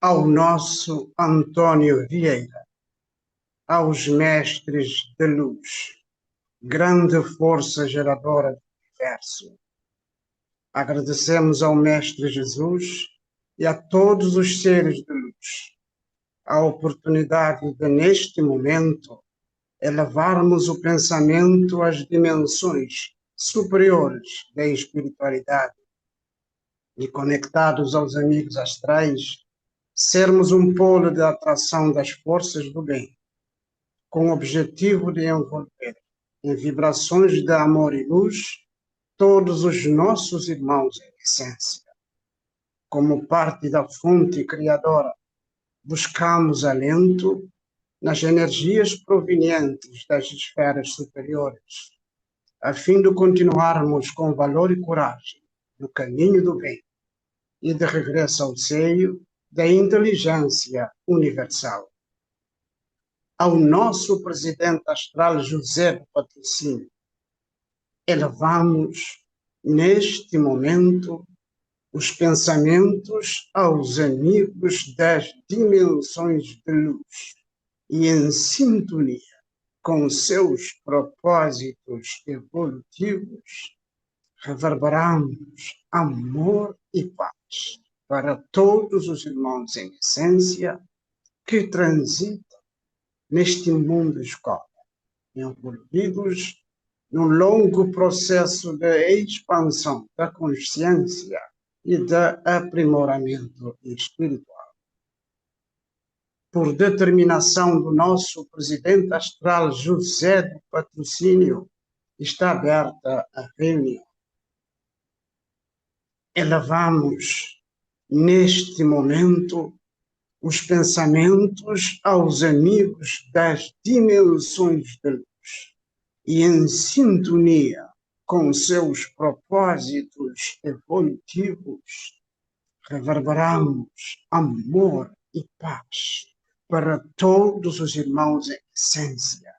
ao nosso Antônio Vieira, aos mestres de luz, grande força geradora do universo. Agradecemos ao Mestre Jesus e a todos os seres de luz a oportunidade de, neste momento, elevarmos o pensamento às dimensões superiores da espiritualidade e, conectados aos amigos astrais, sermos um polo de atração das forças do bem, com o objetivo de envolver em vibrações de amor e luz todos os nossos irmãos em essência. Como parte da fonte criadora, buscamos alento nas energias provenientes das esferas superiores, a fim de continuarmos com valor e coragem no caminho do bem e de regresso ao seio da inteligência universal. Ao nosso presidente astral José do Patrocínio, elevamos neste momento os pensamentos aos amigos das dimensões de luz e, em sintonia com seus propósitos evolutivos, reverberamos amor e paz para todos os irmãos em essência que transitam neste mundo escola, envolvidos num longo processo de expansão da consciência e de aprimoramento espiritual. Por determinação do nosso presidente astral José do Patrocínio, está aberta a reunião. Elevamos neste momento os pensamentos aos amigos das dimensões de luz e, em sintonia com seus propósitos evolutivos, reverberamos amor e paz para todos os irmãos em essência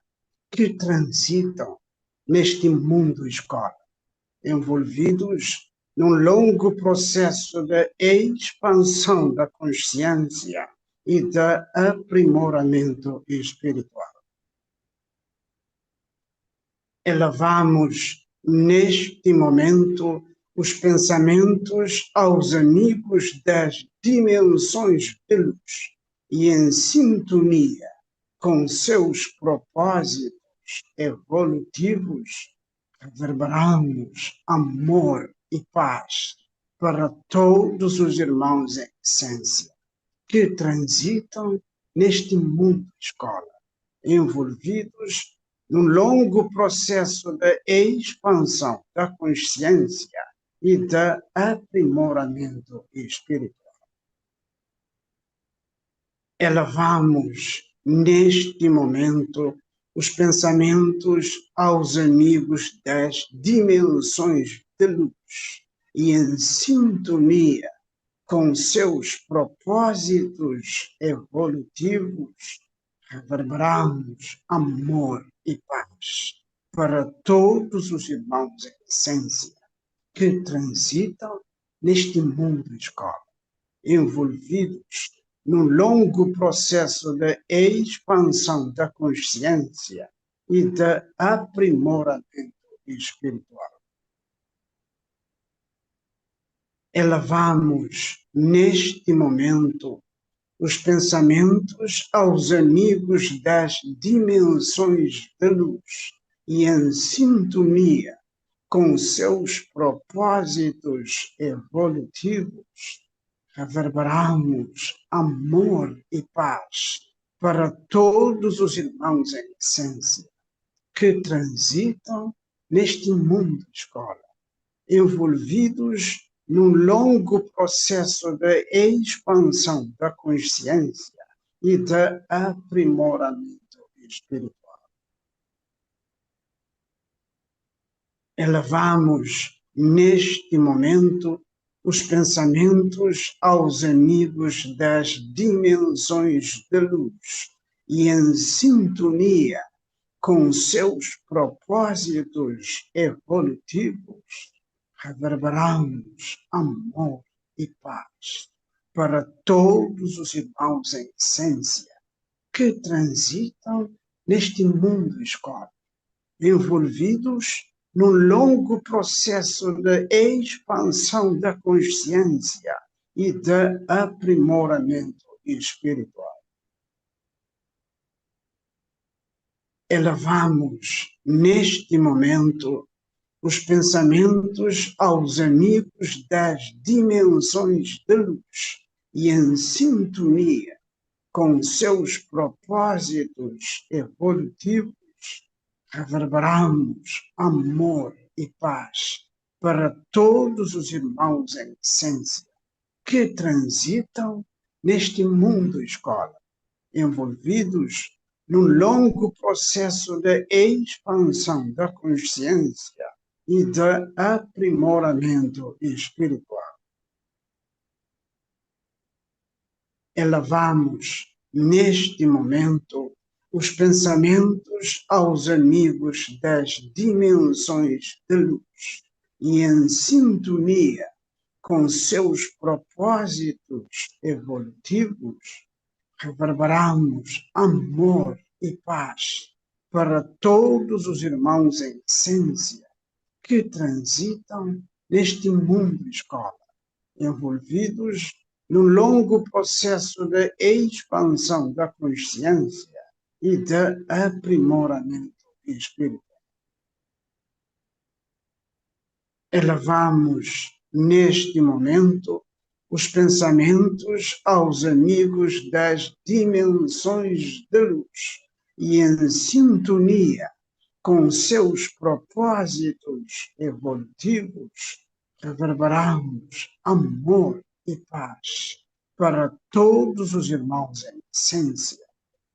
que transitam neste mundo escola, envolvidos num longo processo de expansão da consciência e de aprimoramento espiritual. Elevamos neste momento os pensamentos aos amigos das dimensões de luz e, em sintonia com seus propósitos evolutivos, reverberamos amor e paz para todos os irmãos em essência que transitam neste mundo escola, envolvidos num longo processo de expansão da consciência e de aprimoramento espiritual. Elevamos neste momento os pensamentos aos amigos das dimensões de luz e, em sintonia com seus propósitos evolutivos, reverberamos amor e paz para todos os irmãos em essência que transitam neste mundo escola, envolvidos num longo processo de expansão da consciência e de aprimoramento espiritual. Elevamos neste momento os pensamentos aos amigos das dimensões de luz e, em sintonia com seus propósitos evolutivos, reverberamos amor e paz para todos os irmãos em essência que transitam neste mundo escola, envolvidos num longo processo de expansão da consciência e de aprimoramento espiritual. Elevamos neste momento os pensamentos aos amigos das dimensões de luz e, em sintonia com seus propósitos evolutivos, reverberamos amor e paz para todos os irmãos em essência que transitam neste mundo escolar, envolvidos num longo processo de expansão da consciência e de aprimoramento espiritual. Elevamos, neste momento, os pensamentos aos amigos das dimensões de luz e em sintonia com seus propósitos evolutivos, reverberamos amor e paz para todos os irmãos em essência que transitam neste mundo escola, envolvidos num longo processo de expansão da consciência e de aprimoramento espiritual. Elevamos, neste momento, os pensamentos aos amigos das dimensões de luz e em sintonia com seus propósitos evolutivos, reverberamos amor e paz para todos os irmãos em essência que transitam neste mundo escola, envolvidos num longo processo de expansão da consciência e de aprimoramento espiritual. Elevamos, neste momento, os pensamentos aos amigos das dimensões de luz e em sintonia com seus propósitos evolutivos, reverberamos amor e paz para todos os irmãos em essência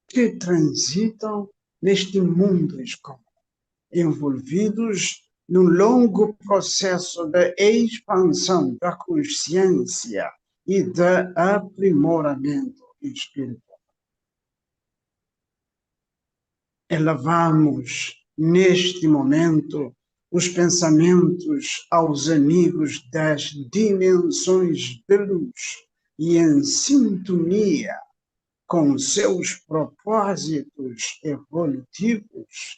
que transitam neste mundo escolar, envolvidos num longo processo de expansão da consciência e de aprimoramento espiritual. Elevamos, neste momento, os pensamentos aos amigos das dimensões de luz e em sintonia com seus propósitos evolutivos,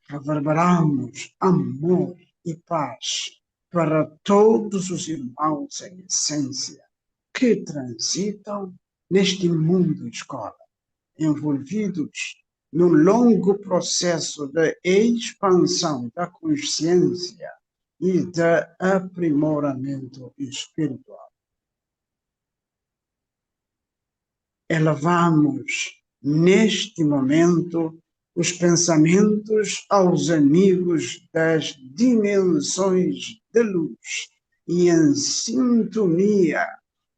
reverberamos amor e paz para todos os irmãos em essência que transitam neste mundo escola, envolvidos num longo processo de expansão da consciência e de aprimoramento espiritual. Elevamos, neste momento, os pensamentos aos amigos das dimensões de luz e em sintonia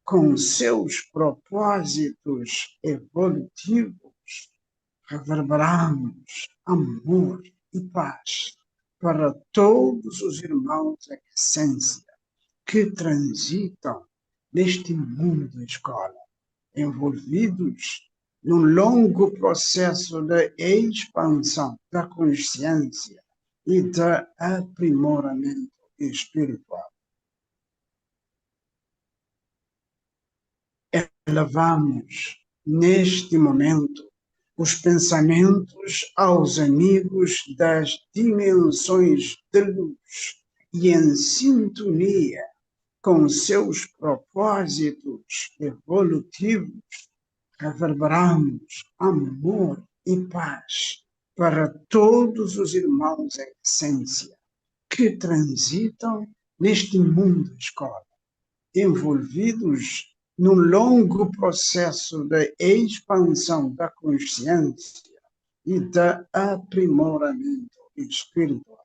com seus propósitos evolutivos, reverberamos amor e paz para todos os irmãos em essência que transitam neste mundo escola, envolvidos num longo processo de expansão da consciência e de aprimoramento espiritual. Elevamos, neste momento, os pensamentos aos amigos das dimensões de luz e em sintonia com seus propósitos evolutivos, reverberamos amor e paz para todos os irmãos em essência que transitam neste mundo escola, envolvidos num longo processo de expansão da consciência e de aprimoramento espiritual.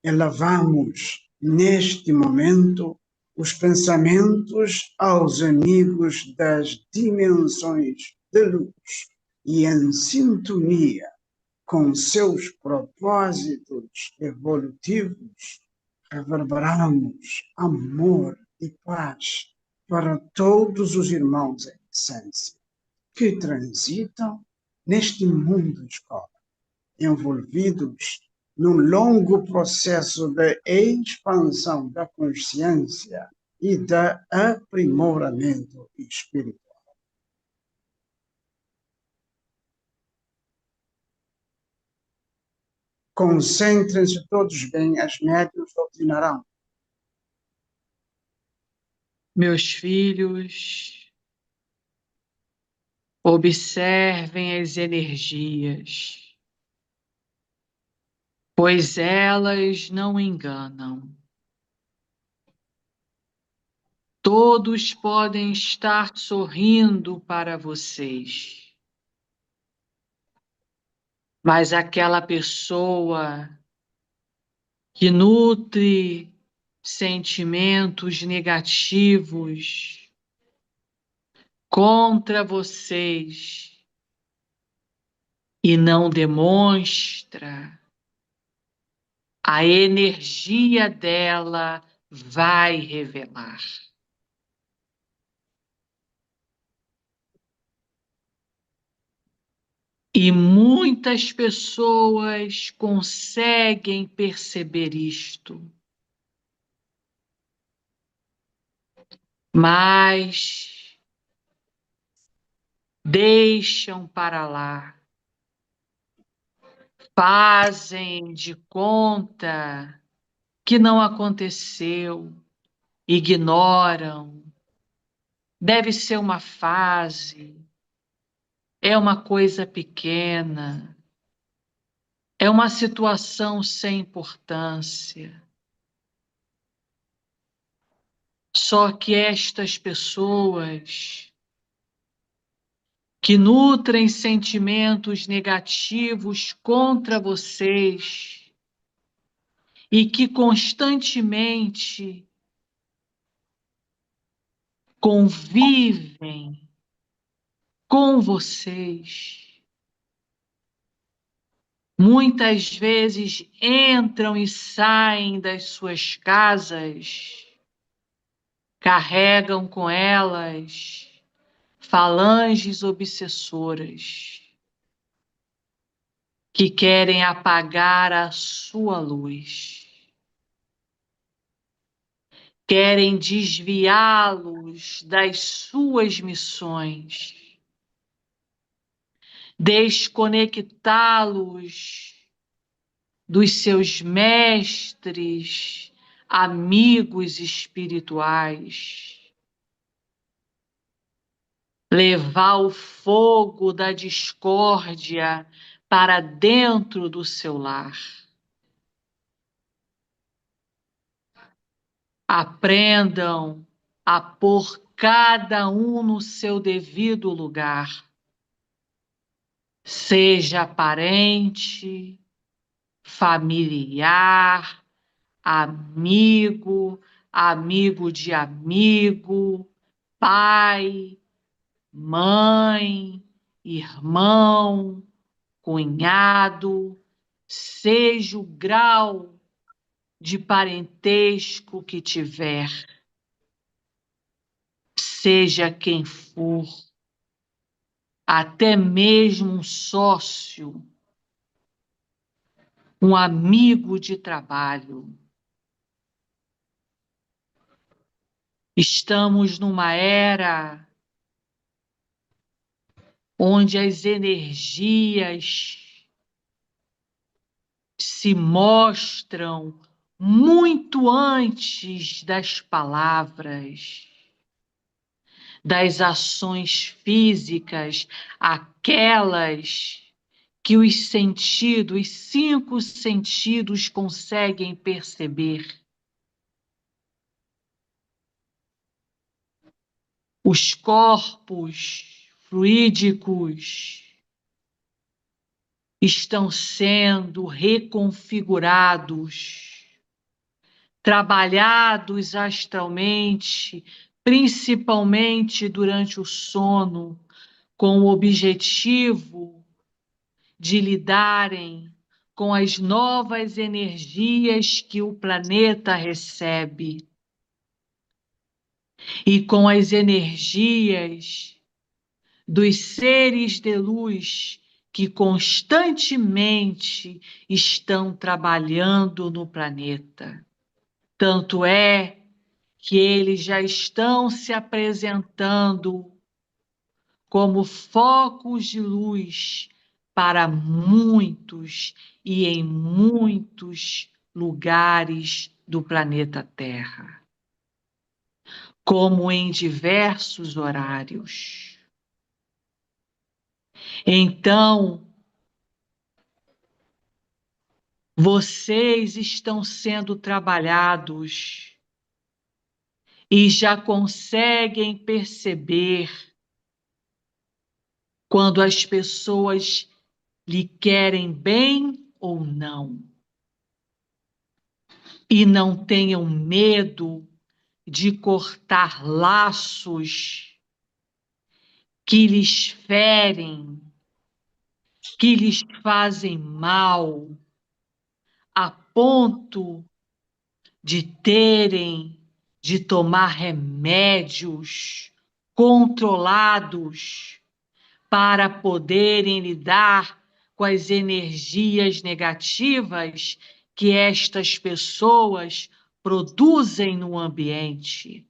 Elevamos, neste momento, os pensamentos aos amigos das dimensões de luz e em sintonia com seus propósitos evolutivos, reverberamos amor e paz para todos os irmãos em essência que transitam neste mundo escola, envolvidos num longo processo de expansão da consciência e de aprimoramento espiritual. Concentrem-se todos bem, as médiuns doutrinarão. Meus filhos, observem as energias, pois elas não enganam. Todos podem estar sorrindo para vocês, mas aquela pessoa que nutre sentimentos negativos contra vocês e não demonstra, a energia dela vai revelar. E muitas pessoas conseguem perceber isto, mas deixam para lá, fazem de conta que não aconteceu, ignoram. Deve ser uma fase, é uma coisa pequena, é uma situação sem importância. Só que estas pessoas que nutrem sentimentos negativos contra vocês e que constantemente convivem com vocês, muitas vezes entram e saem das suas casas, carregam com elas falanges obsessoras que querem apagar a sua luz, querem desviá-los das suas missões, desconectá-los dos seus mestres, amigos espirituais, levar o fogo da discórdia para dentro do seu lar. Aprendam a pôr cada um no seu devido lugar, seja parente, familiar, amigo, amigo de amigo, pai, mãe, irmão, cunhado, seja o grau de parentesco que tiver, seja quem for, até mesmo um sócio, um amigo de trabalho. Estamos numa era onde as energias se mostram muito antes das palavras, das ações físicas, aquelas que os sentidos, os 5 sentidos conseguem perceber. Os corpos fluídicos estão sendo reconfigurados, trabalhados astralmente, principalmente durante o sono, com o objetivo de lidarem com as novas energias que o planeta recebe e com as energias dos seres de luz que constantemente estão trabalhando no planeta. Tanto é que eles já estão se apresentando como focos de luz para muitos e em muitos lugares do planeta Terra, como em diversos horários. Então, vocês estão sendo trabalhados e já conseguem perceber quando as pessoas lhe querem bem ou não. E não tenham medo de cortar laços que lhes ferem, que lhes fazem mal, a ponto de terem de tomar remédios controlados para poderem lidar com as energias negativas que estas pessoas produzem no ambiente.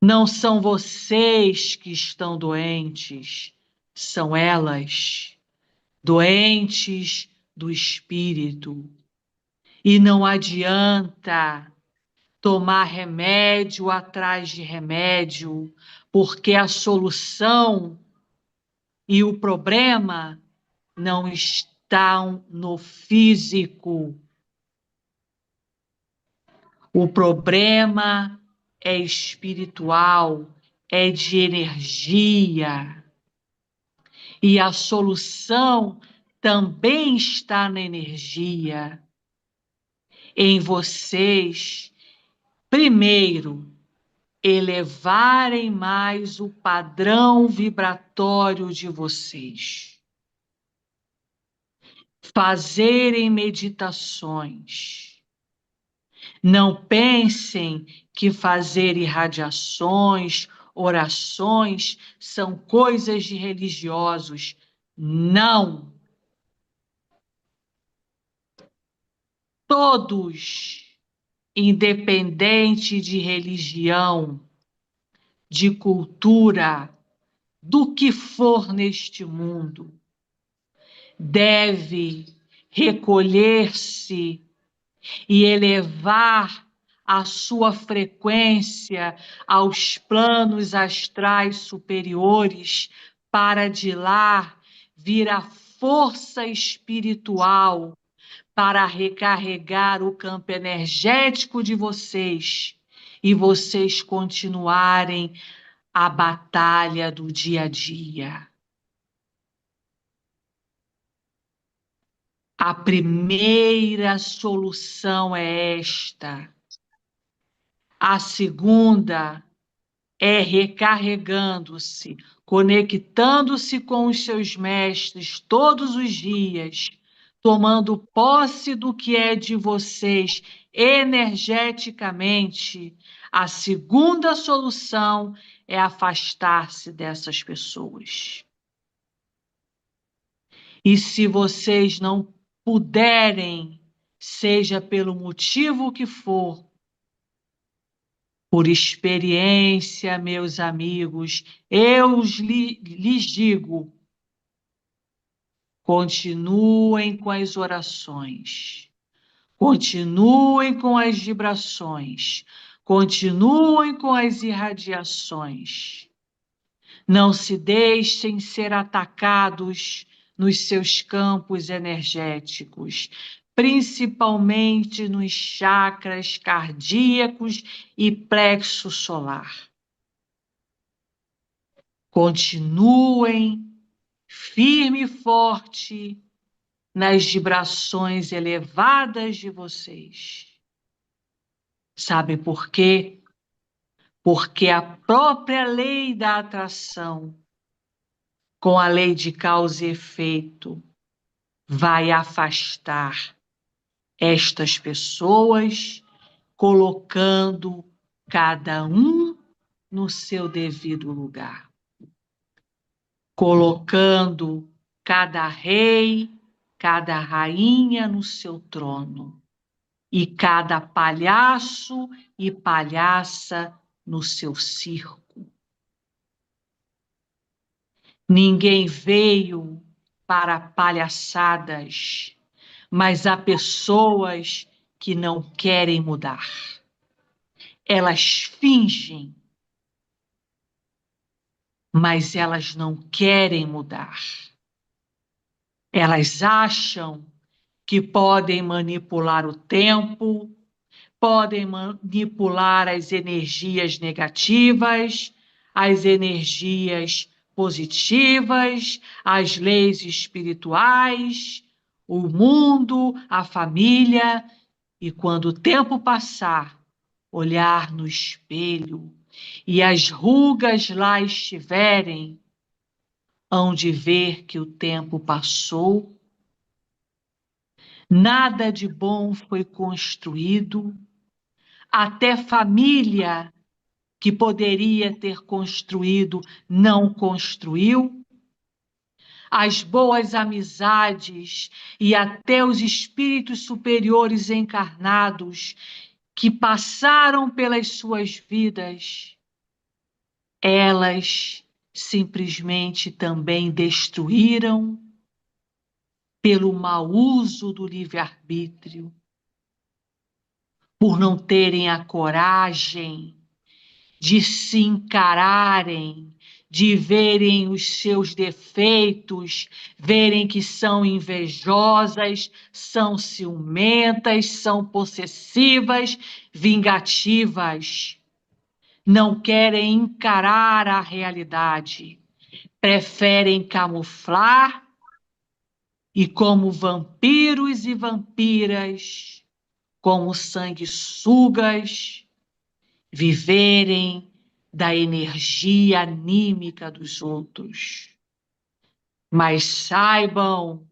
Não são vocês que estão doentes, são elas, doentes do espírito. E não adianta tomar remédio atrás de remédio, porque a solução e o problema não estão no físico. O problema é espiritual, é de energia. E a solução também está na energia. Em vocês, primeiro, elevarem mais o padrão vibratório de vocês. Fazerem meditações. Não pensem que fazer irradiações, orações são coisas de religiosos. Não. Todos, independente de religião, de cultura, do que for neste mundo, deve recolher-se e elevar a sua frequência aos planos astrais superiores, para de lá vir a força espiritual para recarregar o campo energético de vocês e vocês continuarem a batalha do dia a dia. A primeira solução é esta. A segunda é recarregando-se, conectando-se com os seus mestres todos os dias, tomando posse do que é de vocês energeticamente. A segunda solução é afastar-se dessas pessoas. E se vocês não puderem, seja pelo motivo que for, por experiência, meus amigos, eu lhes digo, continuem com as orações, continuem com as vibrações, continuem com as irradiações. Não se deixem ser atacados nos seus campos energéticos, principalmente nos chakras cardíacos e plexo solar. Continuem firme e forte nas vibrações elevadas de vocês. Sabe por quê? Porque a própria lei da atração, com a lei de causa e efeito, vai afastar estas pessoas, colocando cada um no seu devido lugar, colocando cada rei, cada rainha no seu trono, e cada palhaço e palhaça no seu circo. Ninguém veio para palhaçadas, mas há pessoas que não querem mudar. Elas fingem, mas elas não querem mudar. Elas acham que podem manipular o tempo, podem manipular as energias negativas, as energias positivas, as leis espirituais, o mundo, a família, e quando o tempo passar, olhar no espelho e as rugas lá estiverem, hão de ver que o tempo passou, nada de bom foi construído, até família que poderia ter construído não construiu, as boas amizades e até os espíritos superiores encarnados que passaram pelas suas vidas, elas simplesmente também destruíram pelo mau uso do livre-arbítrio, por não terem a coragem de se encararem, de verem os seus defeitos, verem que são invejosas, são ciumentas, são possessivas, vingativas. Não querem encarar a realidade, preferem camuflar e, como vampiros e vampiras, como sanguessugas, viverem da energia anímica dos outros. Mas saibam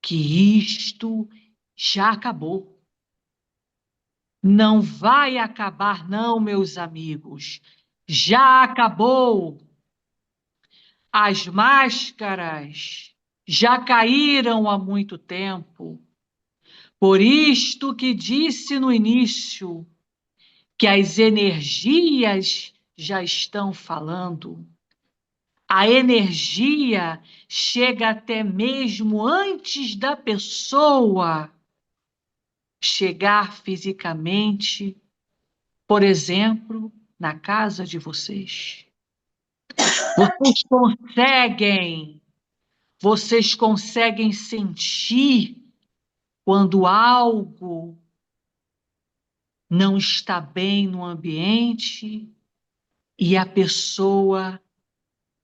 que isto já acabou. Não vai acabar, não, meus amigos. Já acabou. As máscaras já caíram há muito tempo. Por isto que disse no início, que as energias já estão falando. A energia chega até mesmo antes da pessoa chegar fisicamente, por exemplo, na casa de vocês. Vocês conseguem sentir quando algo não está bem no ambiente e a pessoa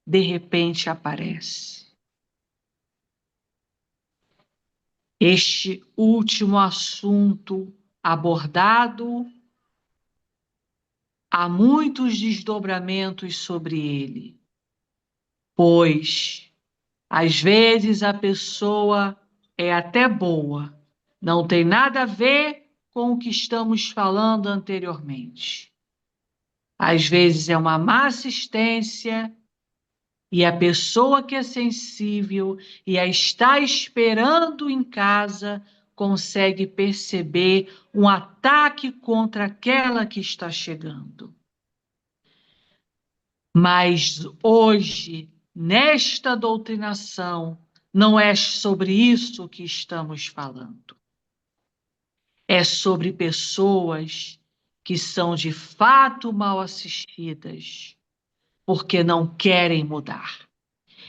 de repente aparece. Este último assunto abordado, há muitos desdobramentos sobre ele, pois às vezes a pessoa é até boa, não tem nada a ver com o que estamos falando anteriormente. Às vezes é uma má assistência e a pessoa que é sensível e a está esperando em casa consegue perceber um ataque contra aquela que está chegando. Mas hoje, nesta doutrinação, não é sobre isso que estamos falando. É sobre pessoas que são de fato mal assistidas, porque não querem mudar.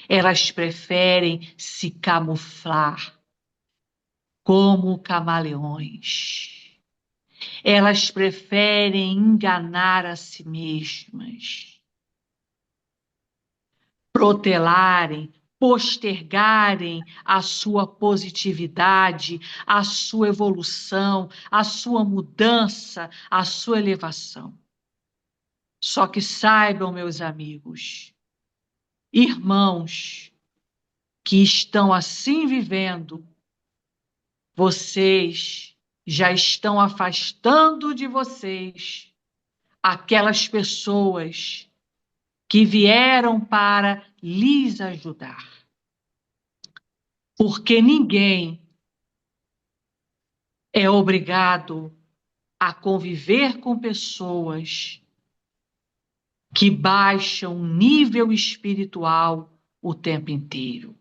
Elas preferem se camuflar como camaleões. Elas preferem enganar a si mesmas, protelarem, postergarem a sua positividade, a sua evolução, a sua mudança, a sua elevação. Só que saibam, meus amigos, irmãos que estão assim vivendo, vocês já estão afastando de vocês aquelas pessoas que vieram para lhes ajudar. porque ninguém é obrigado a conviver com pessoas que baixam o nível espiritual o tempo inteiro.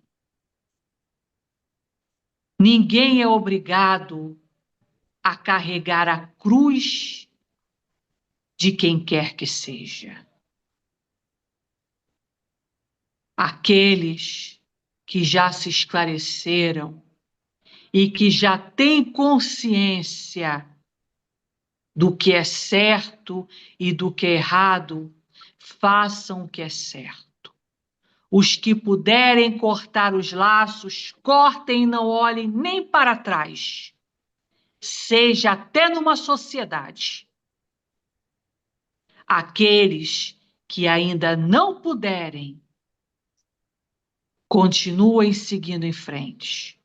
Ninguém é obrigado a carregar a cruz de quem quer que seja. Aqueles que já se esclareceram e que já têm consciência do que é certo e do que é errado, façam o que é certo. Os que puderem cortar os laços, cortem e não olhem nem para trás, seja até numa sociedade. Aqueles que ainda não puderem, continuem seguindo em frente,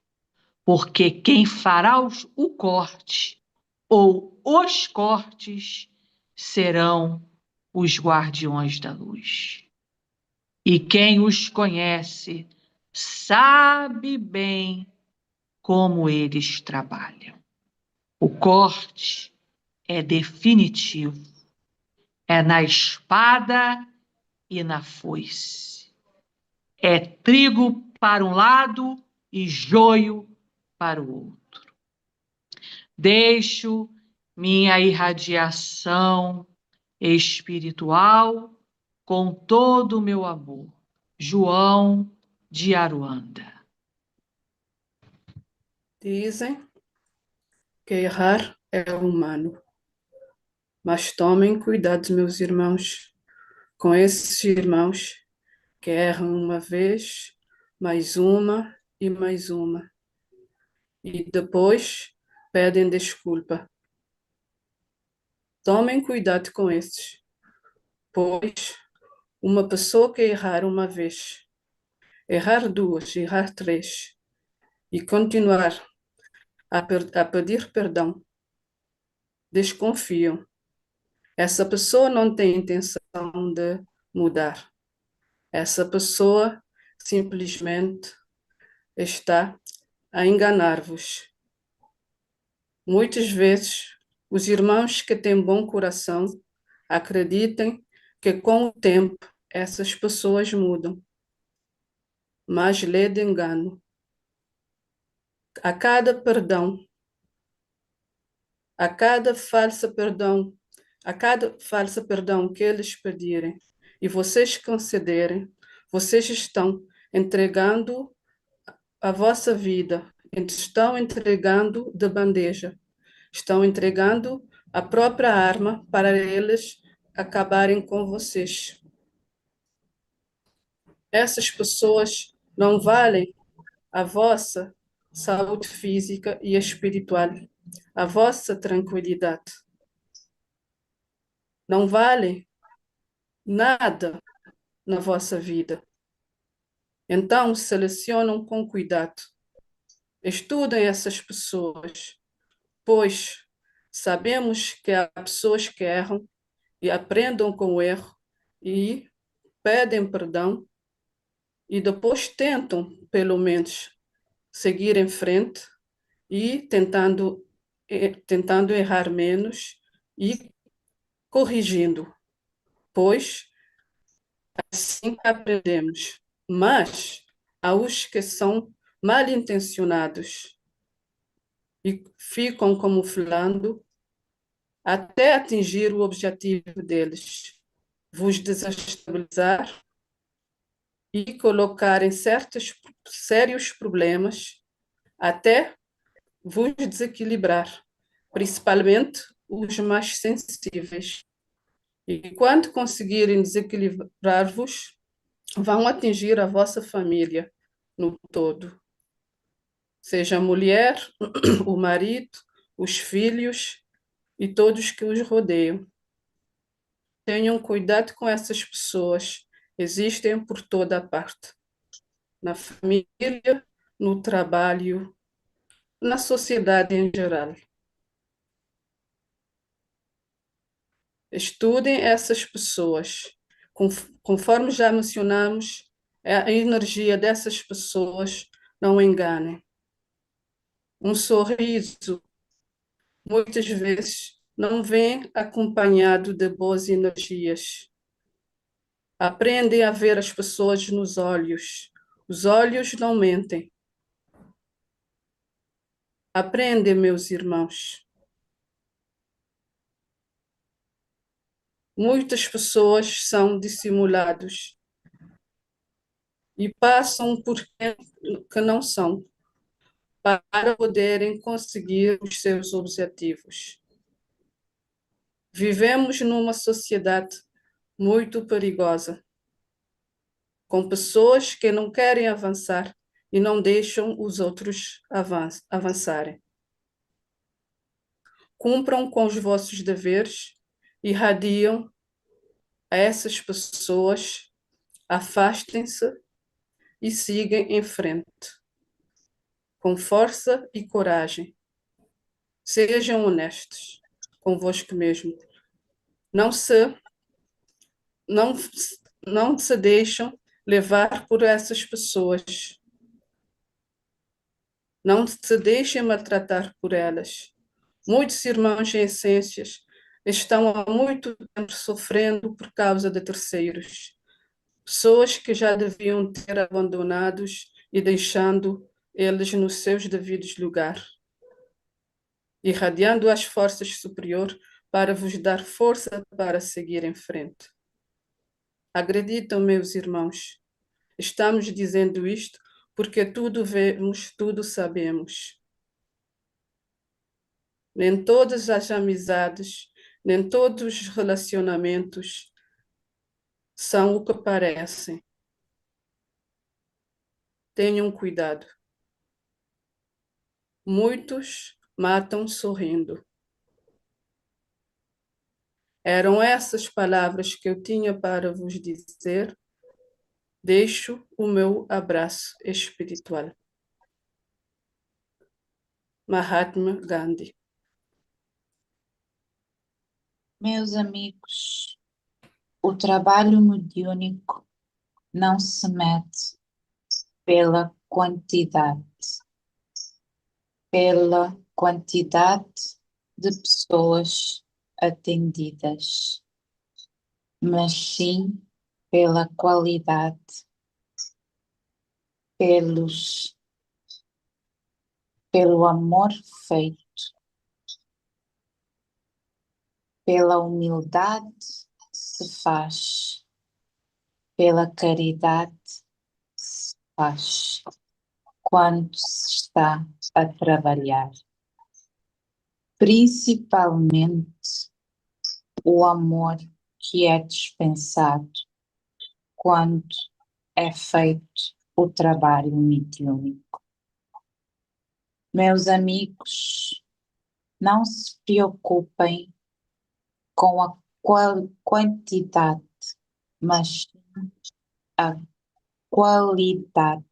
porque quem fará o corte ou os cortes serão os guardiões da luz. E quem os conhece sabe bem como eles trabalham. O corte é definitivo, é na espada e na foice. É trigo para um lado e joio para o outro. Deixo minha irradiação espiritual com todo o meu amor. João de Aruanda. Dizem que errar é humano, mas tomem cuidado, meus irmãos, com esses irmãos que erram uma vez, mais uma e mais uma, e depois pedem desculpa. Tomem cuidado com esses, pois uma pessoa que errar uma vez, errar duas, errar três, e continuar a pedir perdão, desconfiam. Essa pessoa não tem intenção de mudar. Essa pessoa simplesmente está a enganar-vos. Muitas vezes, os irmãos que têm bom coração acreditam que com o tempo essas pessoas mudam, mas lê de engano. A cada perdão, a cada falsa perdão, a cada falsa perdão que eles pedirem e vocês concederem, vocês estão entregando a vossa vida, estão entregando de bandeja, estão entregando a própria arma para eles acabarem com vocês. Essas pessoas não valem a vossa saúde física e espiritual, a vossa tranquilidade. Não valem nada na vossa vida. Então, selecionam com cuidado. Estudem essas pessoas, pois sabemos que há pessoas que erram e aprendam com o erro e pedem perdão e depois tentam, pelo menos, seguir em frente e tentando errar menos e corrigindo, pois assim aprendemos. Mas há os que são mal intencionados e ficam camuflando até atingir o objetivo deles, vos desestabilizar e colocar em sérios problemas, até vos desequilibrar, principalmente os mais sensíveis. E quando conseguirem desequilibrar-vos, vão atingir a vossa família no todo, seja a mulher, o marido, os filhos e todos que os rodeiam. Tenham cuidado com essas pessoas, existem por toda a parte, na família, no trabalho, na sociedade em geral. Estudem essas pessoas. Conforme já mencionamos, a energia dessas pessoas não enganem. Um sorriso, muitas vezes, não vem acompanhado de boas energias. Aprendem a ver as pessoas nos olhos. Os olhos não mentem. Aprendem, meus irmãos. Muitas pessoas são dissimulados e passam por quem que não são, para poderem conseguir os seus objetivos. Vivemos numa sociedade muito perigosa, com pessoas que não querem avançar e não deixam os outros avançarem. Cumpram com os vossos deveres, irradiam a essas pessoas, afastem-se e sigam em frente, com força e coragem. Sejam honestos convosco mesmo. Não se, não, não se deixam levar por essas pessoas. Não se deixem maltratar por elas. Muitos irmãos em essências estão há muito tempo sofrendo por causa de terceiros. Pessoas que já deviam ter abandonados e deixando eles nos seus devidos lugares, irradiando as forças superiores para vos dar força para seguir em frente. Acreditam, meus irmãos, estamos dizendo isto porque tudo vemos, tudo sabemos. Nem todas as amizades, nem todos os relacionamentos são o que parecem. Tenham cuidado. Muitos matam sorrindo. Eram essas palavras que eu tinha para vos dizer. Deixo o meu abraço espiritual. Mahatma Gandhi. Meus amigos, o trabalho mediúnico não se mede pela quantidade de pessoas atendidas, mas sim pela qualidade, pelo amor feito, pela humildade que se faz, pela caridade que se faz quando se está a trabalhar. Principalmente o amor que é dispensado quando é feito o trabalho mediúnico. Meus amigos, não se preocupem com a quantidade, mas sim a qualidade.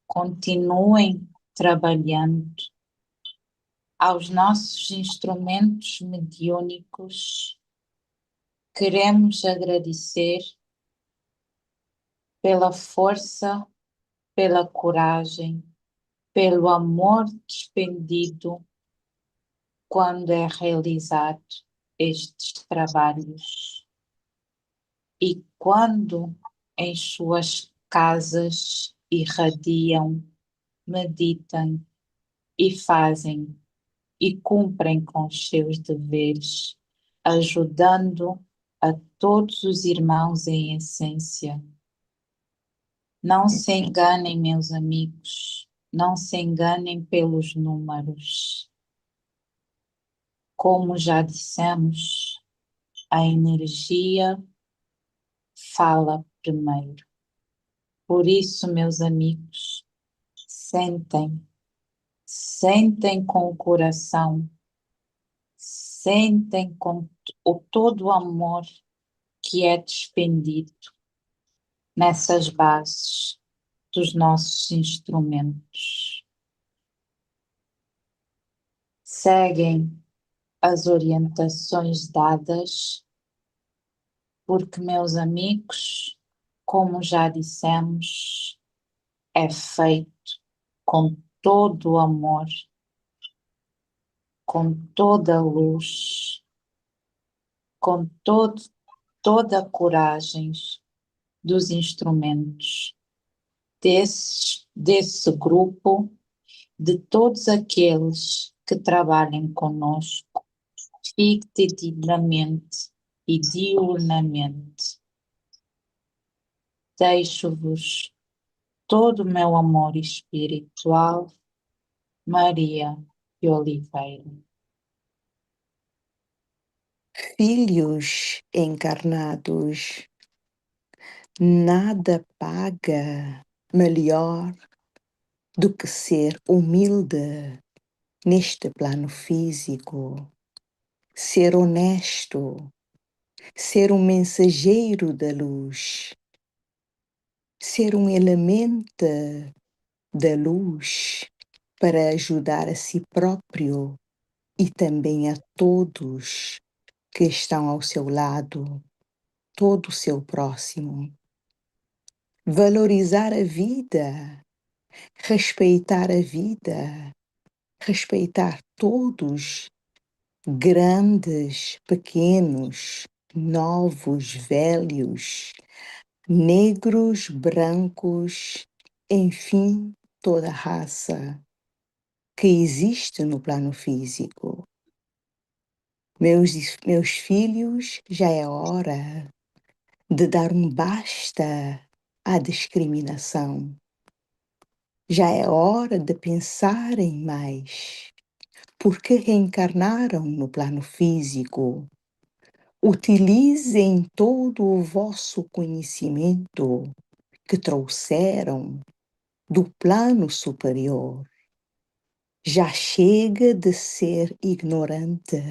Continuem trabalhando. Aos nossos instrumentos mediúnicos, queremos agradecer pela força, pela coragem, pelo amor despendido quando é realizado estes trabalhos e quando em suas casas irradiam, meditam e fazem e cumprem com os seus deveres, ajudando a todos os irmãos em essência. Não se enganem, meus amigos, não se enganem pelos números. Como já dissemos, a energia fala primeiro. Por isso, meus amigos, sentem com o coração, sentem com todo o amor que é despendido nessas bases dos nossos instrumentos. Seguem as orientações dadas, porque, meus amigos, como já dissemos, é feito com todo o amor, com toda a luz, com toda a coragem dos instrumentos desse grupo, de todos aqueles que trabalhem conosco fictitivamente e diurnamente. Deixo-vos todo o meu amor espiritual, Maria de Oliveira. Filhos encarnados, nada paga melhor do que ser humilde neste plano físico, ser honesto, ser um mensageiro da luz, ser um elemento da luz para ajudar a si próprio e também a todos que estão ao seu lado, todo o seu próximo. Valorizar a vida, respeitar a vida, respeitar todos, grandes, pequenos, novos, velhos, negros, brancos, enfim, toda a raça que existe no plano físico. Meus filhos, já é hora de dar um basta à discriminação. Já é hora de pensarem mais. Porque reencarnaram no plano físico? Utilizem todo o vosso conhecimento que trouxeram do plano superior. Já chega de ser ignorante,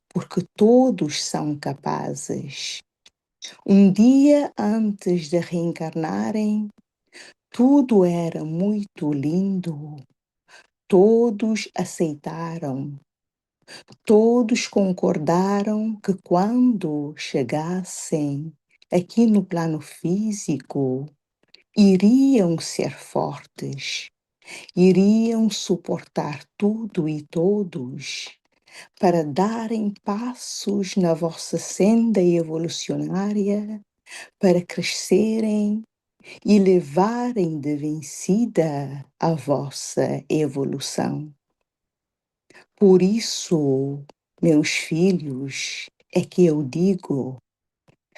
porque todos são capazes. Um dia antes de reencarnarem, tudo era muito lindo. Todos aceitaram. Todos concordaram que quando chegassem aqui no plano físico, iriam ser fortes, iriam suportar tudo e todos para darem passos na vossa senda evolucionária, para crescerem e levarem de vencida a vossa evolução. Por isso, meus filhos, é que eu digo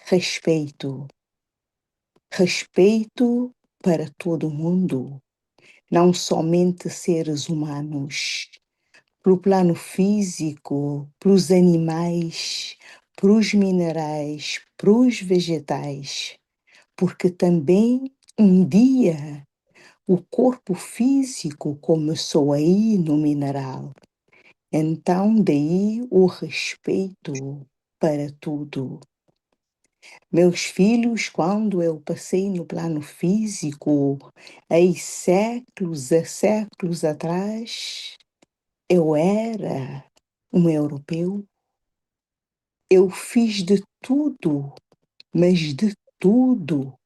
respeito. Respeito para todo mundo, não somente seres humanos, para o plano físico, para os animais, para os minerais, para os vegetais, porque também um dia o corpo físico começou aí no mineral. Então, daí o respeito para tudo. Meus filhos, quando eu passei no plano físico, aí séculos atrás, eu era um europeu. Eu fiz de tudo, mas de tudo,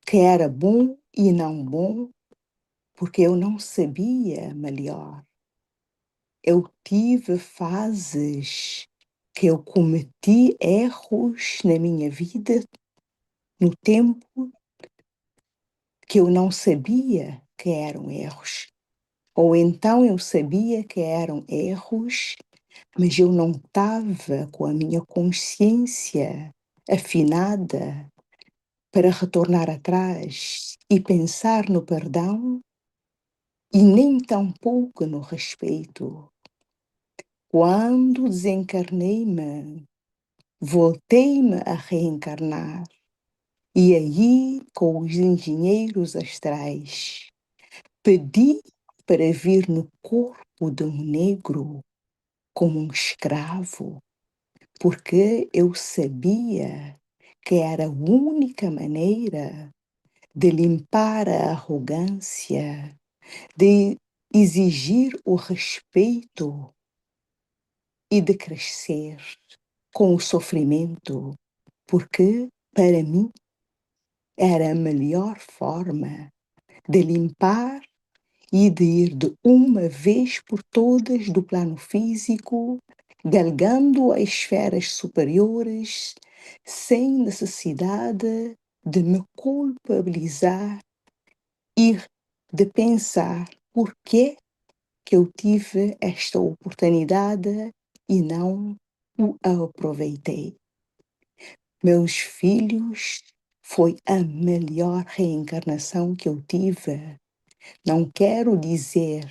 que era bom e não bom, porque eu não sabia melhor. Eu tive fases que eu cometi erros na minha vida, no tempo que eu não sabia que eram erros. Ou então eu sabia que eram erros, mas eu não estava com a minha consciência afinada para retornar atrás e pensar no perdão e nem tampouco no respeito. Quando desencarnei-me, voltei-me a reencarnar. E aí, com os engenheiros astrais, pedi para vir no corpo de um negro como um escravo, porque eu sabia que era a única maneira de limpar a arrogância, de exigir o respeito e de crescer com o sofrimento, porque, para mim, era a melhor forma de limpar e de ir de uma vez por todas do plano físico, galgando as esferas superiores, sem necessidade de me culpabilizar e de pensar por que eu tive esta oportunidade e não o aproveitei. Meus filhos foi a melhor reencarnação que eu tive. Não quero dizer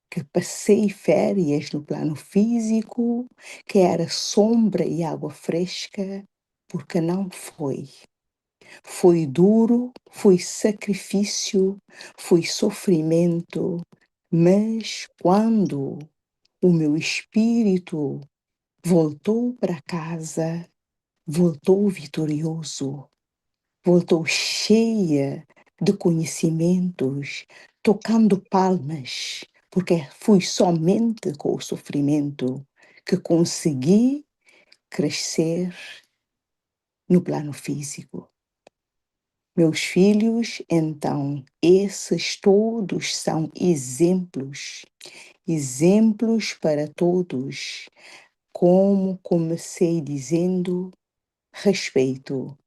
que passei férias no plano físico, que era sombra e água fresca, porque não foi. Foi duro, foi sacrifício, foi sofrimento, mas quando o meu espírito voltou para casa, voltou vitorioso, voltou cheia de conhecimentos, tocando palmas, porque fui somente com o sofrimento que consegui crescer no plano físico. Meus filhos, então, esses todos são exemplos, exemplos para todos. Como comecei dizendo, respeito,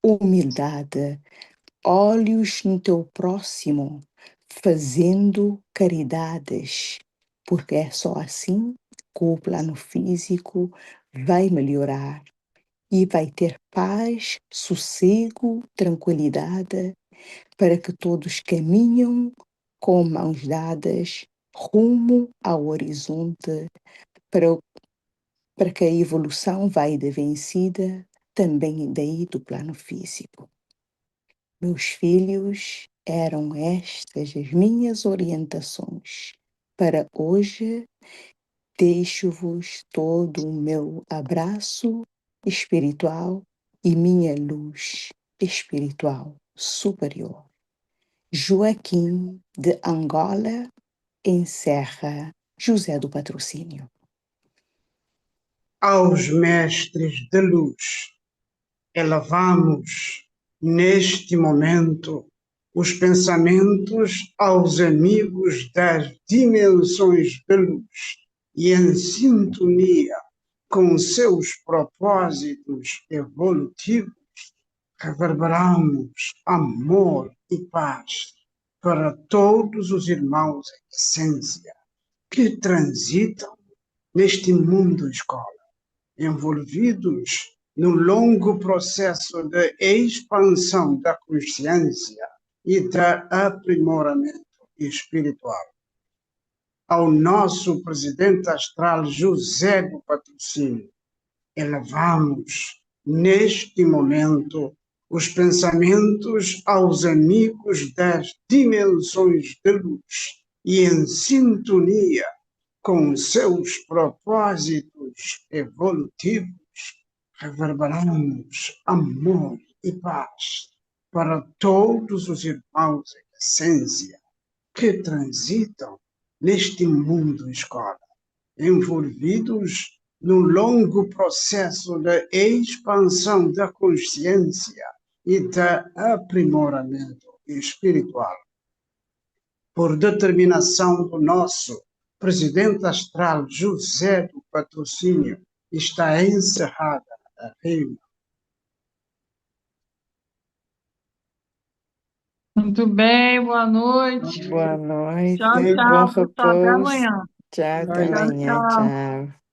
humildade, olhos no teu próximo, fazendo caridades, porque é só assim que o plano físico vai melhorar e vai ter paz, sossego, tranquilidade, para que todos caminham com mãos dadas rumo ao horizonte, para, para que a evolução vai de vencida também daí do plano físico. Meus filhos, eram estas as minhas orientações. Para hoje, deixo-vos todo o meu abraço espiritual e minha luz espiritual superior. Joaquim de Angola encerra José do Patrocínio. Aos mestres de luz, elevamos neste momento os pensamentos aos amigos das dimensões de luz e em sintonia com seus propósitos evolutivos, reverberamos amor e paz para todos os irmãos em essência que transitam neste mundo escola, envolvidos no longo processo de expansão da consciência e de aprimoramento espiritual. Ao nosso presidente astral José do Patrocínio, elevamos neste momento os pensamentos aos amigos das dimensões de luz e em sintonia com seus propósitos evolutivos, reverberamos amor e paz para todos os irmãos em essência que transitam neste mundo escola, envolvidos no longo processo de expansão da consciência e de aprimoramento espiritual. Por determinação do nosso presidente astral José do Patrocínio, está encerrada a reunião. Muito bem, boa noite. Boa noite, Tchau, bom tchau, pessoal. Até repouso. amanhã. Tchau, até Tchau, Tchau, amanhã, tchau. tchau.